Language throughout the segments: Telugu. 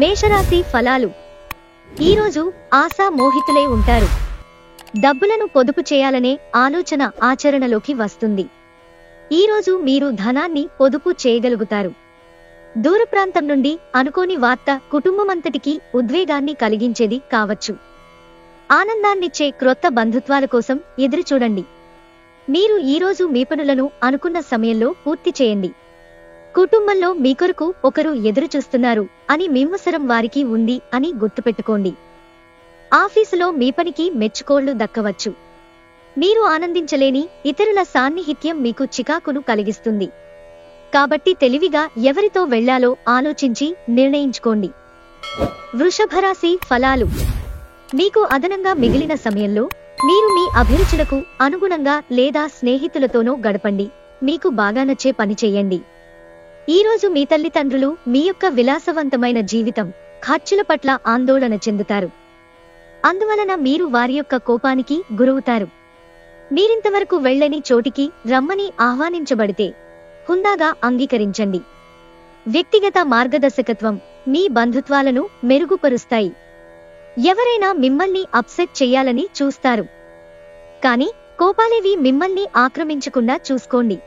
మేషరాశి ఫలాలు. ఈరోజు ఆశా మోహితులై ఉంటారు. డబ్బులను పొదుపు చేయాలనే ఆలోచన ఆచరణలోకి వస్తుంది. ఈరోజు మీరు ధనాన్ని పొదుపు చేయగలుగుతారు. దూర ప్రాంతం నుండి అనుకోని వార్త కుటుంబమంతటికీ ఉద్వేగాన్ని కలిగించేది కావచ్చు. ఆనందాన్నిచ్చే క్రొత్త బంధుత్వాల కోసం ఎదురుచూడండి. మీరు ఈరోజు మీ పనులను అనుకున్న సమయంలో పూర్తి చేయండి. కుటుంబంలో మీ కొరకు ఒకరు ఎదురుచూస్తున్నారు అని మిమ్మసరం వారికి ఉంది అని గుర్తుపెట్టుకోండి. ఆఫీసులో మీ పనికి మెచ్చుకోళ్లు దక్కవచ్చు. మీరు ఆనందించలేని ఇతరుల సాన్నిహిత్యం మీకు చికాకును కలిగిస్తుంది. కాబట్టి తెలివిగా ఎవరితో వెళ్లాలో ఆలోచించి నిర్ణయించుకోండి. వృషభరాశి ఫలాలు. మీకు అదనంగా మిగిలిన సమయంలో మీరు మీ అభిరుచులకు అనుగుణంగా లేదా స్నేహితులతోనో గడపండి. మీకు బాగా నచ్చే పని చెయ్యండి. ఈరోజు మీ తల్లిదండ్రులు మీ యొక్క విలాసవంతమైన జీవితం ఖర్చుల పట్ల ఆందోళన చెందుతారు. అందువలన మీరు వారి యొక్క కోపానికి గురవుతారు. మీరింతవరకు వెళ్లని చోటికి రమ్మని ఆహ్వానించబడితే హుందాగా అంగీకరించండి. వ్యక్తిగత మార్గదర్శకత్వం మీ బంధుత్వాలను మెరుగుపరుస్తాయి. ఎవరైనా మిమ్మల్ని అప్సెట్ చెయ్యాలని చూస్తారు, కానీ కోపాలేవి మిమ్మల్ని ఆక్రమించకుండా చూసుకోండి.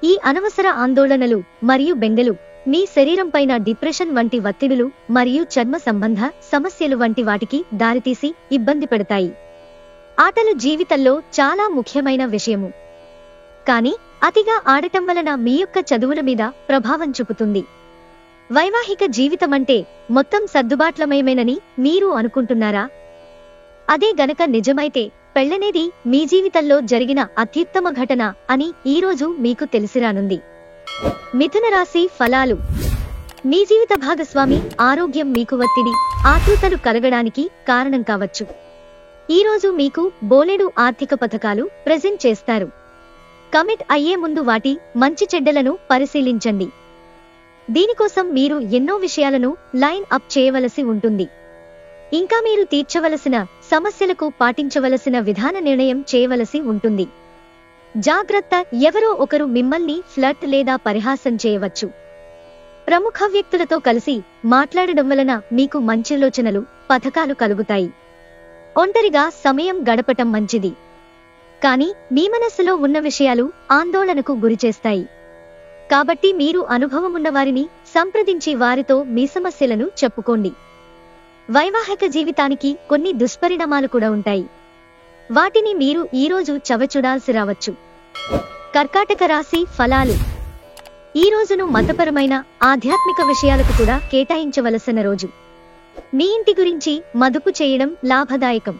ఈ అనవసర ఆందోళనలు మరియు బెంగలు మీ శరీరంపైన డిప్రెషన్ వంటి ఒత్తిడులు మరియు చర్మ సంబంధ సమస్యలు వంటి వాటికి దారితీసి ఇబ్బంది పెడతాయి. ఆటలు జీవితంలో చాలా ముఖ్యమైన విషయము, కానీ అతిగా ఆడటం వలన మీ యొక్క చదువుల మీద ప్రభావం చూపుతుంది. వైవాహిక జీవితమంటే మొత్తం సర్దుబాట్లమయమేనని మీరు అనుకుంటున్నారా? అదే గనక నిజమైతే పెళ్లనేది మీ జీవితంలో జరిగిన అత్యుత్తమ ఘటన అని ఈరోజు మీకు తెలిసిరానుంది. మిథున రాశి ఫలాలు. మీ జీవిత భాగస్వామి ఆరోగ్యం మీకు ఒత్తిడి, ఆతృతలు కలగడానికి కారణం కావచ్చు. ఈరోజు మీకు బోలెడు ఆర్థిక పథకాలు ప్రెజెంట్ చేస్తారు. కమిట్ అయ్యే ముందు వాటి మంచి చెడ్డలను పరిశీలించండి. దీనికోసం మీరు ఎన్నో విషయాలను లైన్ అప్ చేయవలసి ఉంటుంది. ఇంకా మీరు తీర్చవలసిన సమస్యలకు పాటించవలసిన విధాన నిర్ణయం చేయవలసి ఉంటుంది. జాగ్రత్త, ఎవరో ఒకరు మిమ్మల్ని ఫ్లర్ట్ లేదా పరిహాసం చేయవచ్చు. ప్రముఖ వ్యక్తులతో కలిసి మాట్లాడడం వలన మీకు మంచి ఆలోచనలు, పథకాలు కలుగుతాయి. ఒంటరిగా సమయం గడపటం మంచిది, కానీ మీ మనస్సులో ఉన్న విషయాలు ఆందోళనకు గురిచేస్తాయి. కాబట్టి మీరు అనుభవమున్న వారిని సంప్రదించి వారితో మీ సమస్యలను చెప్పుకోండి. వైవాహిక జీవితానికి కొన్ని దుష్పరిణామాలు కూడా ఉంటాయి. వాటిని మీరు ఈరోజు చవిచూడాల్సి రావచ్చు. కర్కాటక రాశి ఫలాలు. ఈ రోజును మతపరమైన ఆధ్యాత్మిక విషయాలకు కూడా కేటాయించవలసిన రోజు. మీ ఇంటి గురించి మదుపు చేయడం లాభదాయకం.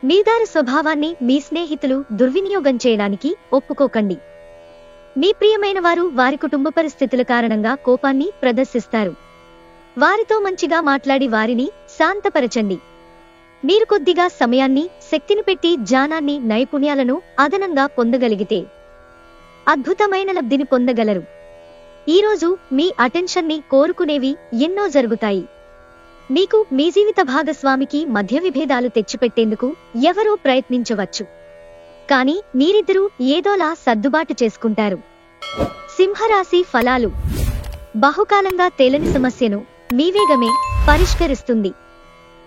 మీదార స్వభావాన్ని మీ స్నేహితులు దుర్వినియోగం చేయడానికి ఒప్పుకోకండి. మీ ప్రియమైన వారు వారి కుటుంబ పరిస్థితుల కారణంగా కోపాన్ని ప్రదర్శిస్తారు. వారితో మంచిగా మాట్లాడి వారిని శాంతపరచండి. మీరు కొద్దిగా సమయాన్ని, శక్తిని పెట్టి జ్ఞానాన్ని, నైపుణ్యాలను అదనంగా పొందగలిగితే అద్భుతమైన లబ్ధిని పొందగలరు. ఈరోజు మీ అటెన్షన్ని కోరుకునేవి ఎన్నో జరుగుతాయి. మీకు మీ జీవిత భాగస్వామికి మధ్య విభేదాలు తెచ్చిపెట్టేందుకు ఎవరో ప్రయత్నించవచ్చు, కానీ మీరిద్దరూ ఏదోలా సర్దుబాటు చేసుకుంటారు. సింహరాశి ఫలాలు. బహుకాలంగా తేలని సమస్యను మీ వేగమే పరిష్కరిస్తుంది.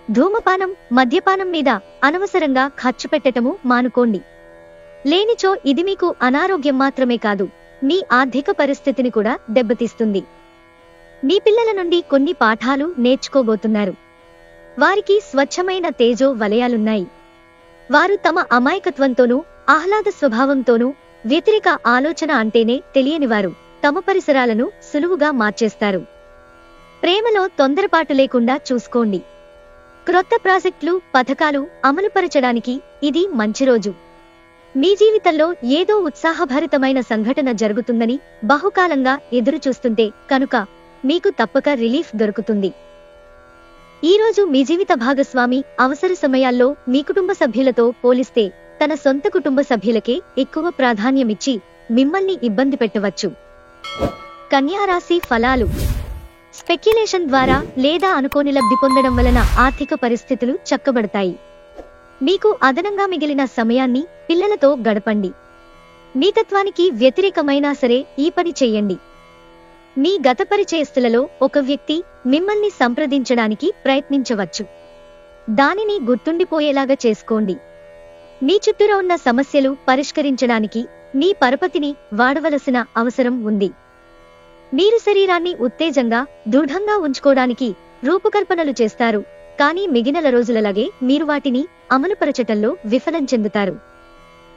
ధూమపానం, మద్యపానం మీద అనవసరంగా ఖర్చు పెట్టటము మానుకోండి. లేనిచో ఇది మీకు అనారోగ్యం మాత్రమే కాదు, మీ ఆర్థిక పరిస్థితిని కూడా దెబ్బతీస్తుంది. మీ పిల్లల నుండి కొన్ని పాఠాలు నేర్చుకోబోతున్నారు. వారికి స్వచ్ఛమైన తేజో వలయాలున్నాయి. వారు తమ అమాయకత్వంతోనూ ఆహ్లాద స్వభావంతోనూ వ్యతిరేక ఆలోచన అంటేనే తెలియనివారు తమ పరిసరాలను సులువుగా మార్చేస్తారు. ప్రేమలో తొందరపాటు లేకుండా చూసుకోండి. క్రొత్త ప్రాజెక్టులు, పథకాలు అమలుపరచడానికి ఇది మంచి రోజు. మీ జీవితంలో ఏదో ఉత్సాహభరితమైన సంఘటన జరుగుతుందని బహుకాలంగా ఎదురుచూస్తుంటే కనుక మీకు తప్పక రిలీఫ్ దొరుకుతుంది. ఈరోజు మీ జీవిత భాగస్వామి అవసర సమయాల్లో మీ కుటుంబ సభ్యులతో పోలిస్తే తన సొంత కుటుంబ సభ్యులకే ఎక్కువ ప్రాధాన్యమిచ్చి మిమ్మల్ని ఇబ్బంది పెట్టవచ్చు. కన్యా రాశి ఫలాలు. స్పెక్యులేషన్ ద్వారా లేదా అనుకోని లబ్ధి పొందడం వలన ఆర్థిక పరిస్థితులు చక్కబడతాయి. మీకు అదనంగా మిగిలిన సమయాన్ని పిల్లలతో గడపండి. మీ తత్వానికి వ్యతిరేకమైనా సరే ఈ పని చెయ్యండి. మీ గత పరిచయస్తులలో ఒక వ్యక్తి మిమ్మల్ని సంప్రదించడానికి ప్రయత్నించవచ్చు. దానిని గుర్తుండిపోయేలాగా చేసుకోండి. మీ చుట్టూరా ఉన్న సమస్యలు పరిష్కరించడానికి మీ పరపతిని వాడవలసిన అవసరం ఉంది. మీరు శరీరాన్ని ఉత్తేజంగా దృఢంగా ఉంచుకోవడానికి రూపకల్పనలు చేస్తారు, కానీ మిగిలిన రోజులలాగే మీరు వాటిని అమలుపరచటంలో విఫలం చెందుతారు.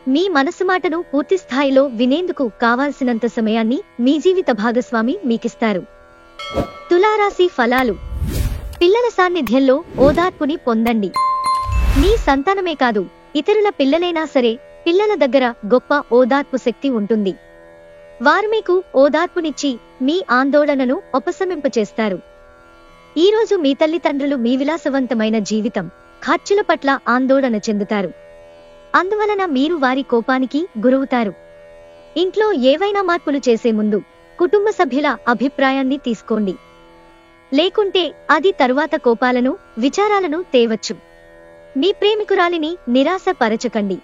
మీ మనసు మాటను పూర్తిస్థాయిలో వినేందుకు కావాల్సినంత సమయాన్ని మీ జీవిత భాగస్వామి మీకిస్తారు. తులారాశి ఫలాలు. పిల్లల సాన్నిధ్యంలో ఓదార్పుని పొందండి. మీ సంతానమే కాదు, ఇతరుల పిల్లలైనా సరే పిల్లల దగ్గర గొప్ప ఓదార్పు శక్తి ఉంటుంది. వారు మీకు ఓదార్పునిచ్చి మీ ఆందోళనను ఉపశమింపచేస్తారు. ఈరోజు మీ తల్లిదండ్రులు మీ విలాసవంతమైన జీవితం, ఖర్చుల పట్ల ఆందోళన చెందుతారు. అందువలన మీరు వారి కోపానికి గురవుతారు. ఇంట్లో ఏవైనా మార్పులు చేసే ముందు కుటుంబ సభ్యుల అభిప్రాయాన్ని తీసుకోండి. లేకుంటే అది తరువాత కోపాలను, విచారాలను తేవచ్చు. మీ ప్రేమికురాలిని నిరాశ పరచకండి,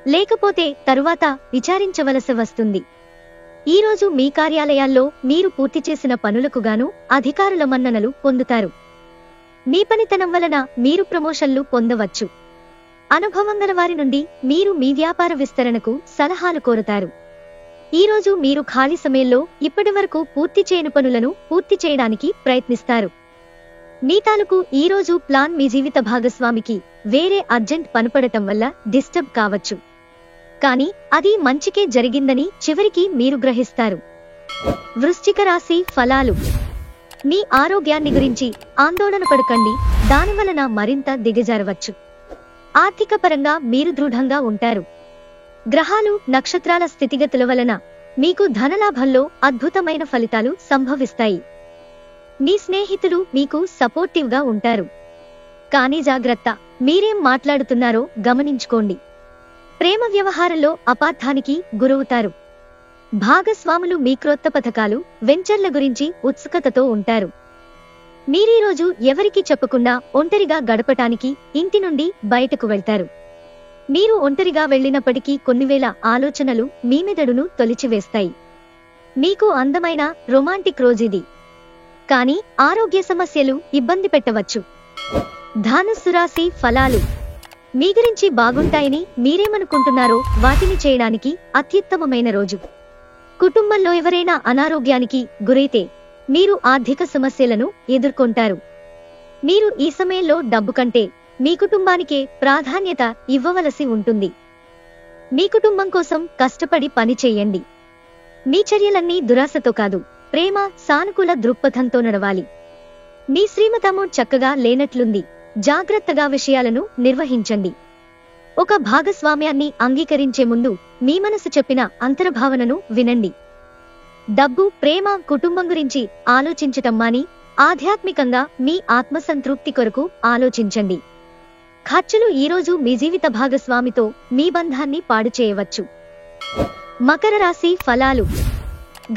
లేకపోతే తరువాత విచారించవలసి వస్తుంది. ఈరోజు మీ కార్యాలయాల్లో మీరు పూర్తి చేసిన పనులకు గాను అధికారుల మన్ననలు పొందుతారు. మీ పనితనం వలన మీరు ప్రమోషన్లు పొందవచ్చు. అనుభవం గల వారి నుండి మీరు మీ వ్యాపార విస్తరణకు సలహాలు కోరుతారు. ఈరోజు మీరు ఖాళీ సమయంలో ఇప్పటివరకు పూర్తి చేయని పనులను పూర్తి చేయడానికి ప్రయత్నిస్తారు. మీ తాలూకు ఈరోజు ప్లాన్ మీ జీవిత భాగస్వామికి వేరే అర్జెంట్ పనిపడటం వల్ల డిస్టర్బ్ కావచ్చు, కానీ అది మంచికే జరిగిందని చివరికి మీరు గ్రహిస్తారు. వృశ్చిక రాశి ఫలాలు. మీ ఆరోగ్యాన్ని గురించి ఆందోళన పడకండి, దానివలన మరింత దిగజారవచ్చు. ఆర్థిక పరంగా మీరు దృఢంగా ఉంటారు. గ్రహాలు, నక్షత్రాల స్థితిగతుల వలన మీకు ధనలాభంలో అద్భుతమైన ఫలితాలు సంభవిస్తాయి. మీ స్నేహితులు మీకు సపోర్టివ్గా ఉంటారు. కానీ జాగ్రత్త, మీరేం మాట్లాడుతున్నారో గమనించుకోండి. ప్రేమ వ్యవహారంలో అపార్థానికి గురవుతారు. భాగస్వాములు మీ క్రొత్త పథకాలు, వెంచర్ల గురించి ఉత్సుకతతో ఉంటారు. మీరీరోజు ఎవరికీ చెప్పకుండా ఒంటరిగా గడపటానికి ఇంటి నుండి బయటకు వెళ్తారు. మీరు ఒంటరిగా వెళ్ళినప్పటికీ కొన్ని వేల ఆలోచనలు మీ మెదడును తొలిచివేస్తాయి. మీకు అందమైన రొమాంటిక్ రోజుది, కానీ ఆరోగ్య సమస్యలు ఇబ్బంది పెట్టవచ్చు. ధనుస్సు రాశి ఫలాలు. మీ గురించి బాగుంటాయని మీరేమనుకుంటున్నారో వాటిని చేయడానికి అత్యుత్తమమైన రోజు. కుటుంబంలో ఎవరైనా అనారోగ్యానికి గురైతే మీరు ఆర్థిక సమస్యలను ఎదుర్కొంటారు. మీరు ఈ సమయంలో డబ్బు కంటే మీ కుటుంబానికే ప్రాధాన్యత ఇవ్వవలసి ఉంటుంది. మీ కుటుంబం కోసం కష్టపడి పని చేయండి. మీ చర్యలన్నీ దురాశతో కాదు, ప్రేమ, సానుకూల దృక్పథంతో నడవాలి. మీ శ్రీమతము చక్కగా లేనట్లుంది, జాగ్రత్తగా విషయాలను నిర్వహించండి. ఒక భాగస్వామ్యాన్ని అంగీకరించే ముందు మీ మనసు చెప్పిన అంతర్భావనను వినండి. డబ్బు, ప్రేమ, కుటుంబం గురించి ఆలోచించటం మాని ఆధ్యాత్మికంగా మీ ఆత్మసంతృప్తి కొరకు ఆలోచించండి. ఖర్చులు ఈరోజు మీ జీవిత భాగస్వామితో మీ బంధాన్ని పాడు చేయవచ్చు. మకర రాశి ఫలాలు.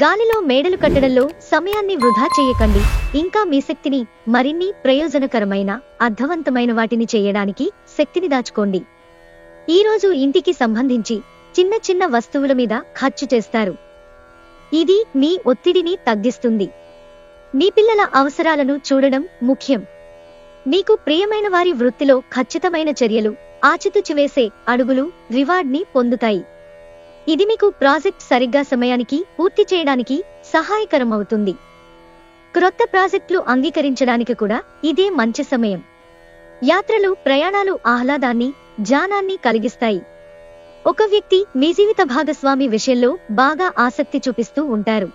గాలిలో మేడలు కట్టడంలో సమయాన్ని వృధా చేయకండి. ఇంకా మీ శక్తిని మరిన్ని ప్రయోజనకరమైన, అర్థవంతమైన వాటిని చేయడానికి శక్తిని దాచుకోండి. ఈరోజు ఇంటికి సంబంధించి చిన్న చిన్న వస్తువుల మీద ఖర్చు చేస్తారు. ఇది మీ ఒత్తిడిని తగ్గిస్తుంది. మీ పిల్లల అవసరాలను చూడడం ముఖ్యం. మీకు ప్రియమైన వారి వృత్తిలో ఖచ్చితమైన చర్యలు, ఆచితూచివేసే అడుగులు రివార్డ్ని పొందుతాయి. ఇది మీకు ప్రాజెక్ట్ సరిగ్గా సమయానికి పూర్తి చేయడానికి సహాయకరం అవుతుంది. క్రొత్త ప్రాజెక్టులు అంగీకరించడానికి కూడా ఇదే మంచి సమయం. యాత్రలు, ప్రయాణాలు ఆహ్లాదాన్ని, జ్ఞానాన్ని కలిగిస్తాయి. ఒక వ్యక్తి మీ జీవిత భాగస్వామి విషయంలో బాగా ఆసక్తి చూపిస్తూ ఉంటారు,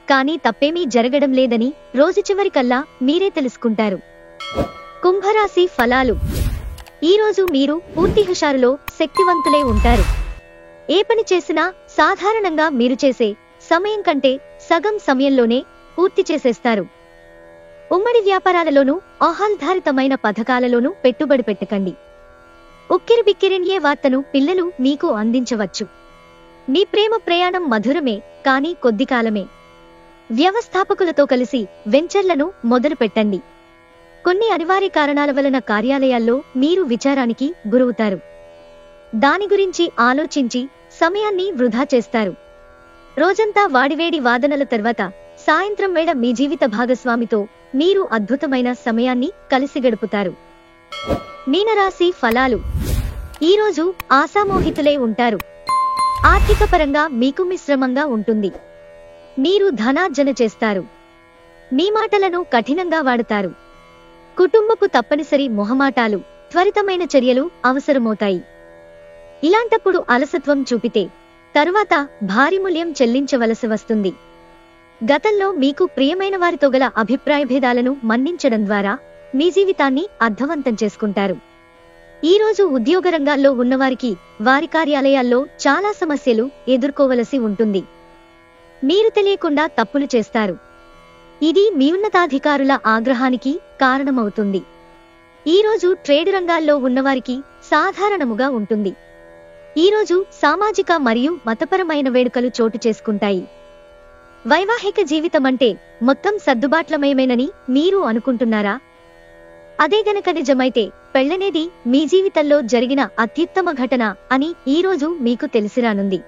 కానీ తప్పేమీ జరగడం లేదని రోజు చివరికల్లా మీరే తెలుసుకుంటారు. కుంభరాశి ఫలాలు. ఈరోజు మీరు పూర్తి హుషారులో శక్తివంతులే ఉంటారు. ఏ పని చేసినా సాధారణంగా మీరు చేసే సమయం కంటే సగం సమయంలోనే పూర్తి చేసేస్తారు. ఉమ్మడి వ్యాపారాలలోనూ ఆహ్లాదభరితమైన పథకాలలోనూ పెట్టుబడి పెట్టకండి. ఉక్కిరిబిక్కిరిన్యే వార్తను పిల్లలు మీకు అందించవచ్చు. మీ ప్రేమ ప్రయాణం మధురమే, కానీ కొద్ది కాలమే. వ్యవస్థాపకులతో కలిసి వెంచర్లను మొదలు పెట్టండి. కొన్ని అనివార్య కారణాల వలన కార్యాలయాల్లో మీరు విచారానికి గురవుతారు. దాని గురించి ఆలోచించి సమయాన్ని వృధా చేస్తారు. రోజంతా వాడివేడి వాదనల తర్వాత సాయంత్రం వేళ మీ జీవిత భాగస్వామితో మీరు అద్భుతమైన సమయాన్ని కలిసి గడుపుతారు. మీనరాశి ఫలాలు. ఈరోజు ఆశామోహితులై ఉంటారు. ఆర్థిక పరంగా మీకు మిశ్రమంగా ఉంటుంది. మీరు ధనార్జన చేస్తారు. మీ మాటలను కఠినంగా వాడుతారు. కుటుంబపు తప్పనిసరి మొహమాటాలు, త్వరితమైన చర్యలు అవసరమవుతాయి. ఇలాంటప్పుడు అలసత్వం చూపితే తరువాత భారీ మూల్యం చెల్లించవలసి వస్తుంది. గతంలో మీకు ప్రియమైన వారితో గల అభిప్రాయ భేదాలను మన్నించడం ద్వారా మీ జీవితాన్ని అర్థవంతం చేసుకుంటారు. ఈరోజు ఉద్యోగ రంగాల్లో ఉన్నవారికి వారి కార్యాలయాల్లో చాలా సమస్యలు ఎదుర్కోవలసి ఉంటుంది. మీరు తెలియకుండా తప్పులు చేస్తారు. ఇది మీ ఉన్నతాధికారుల ఆగ్రహానికి కారణమవుతుంది. ఈరోజు ట్రేడ్ రంగాల్లో ఉన్నవారికి సాధారణముగా ఉంటుంది. ఈరోజు సామాజిక మరియు మతపరమైన వేడుకలు చోటు చేసుకుంటాయి. వైవాహిక జీవితమంటే మొత్తం సర్దుబాట్లమయమేనని మీరు అనుకుంటున్నారా? అదే గనక నిజమైతే పెళ్లనేది మీ జీవితంలో జరిగిన అత్యుత్తమ ఘటన అని ఈరోజు మీకు తెలిసిరానుంది.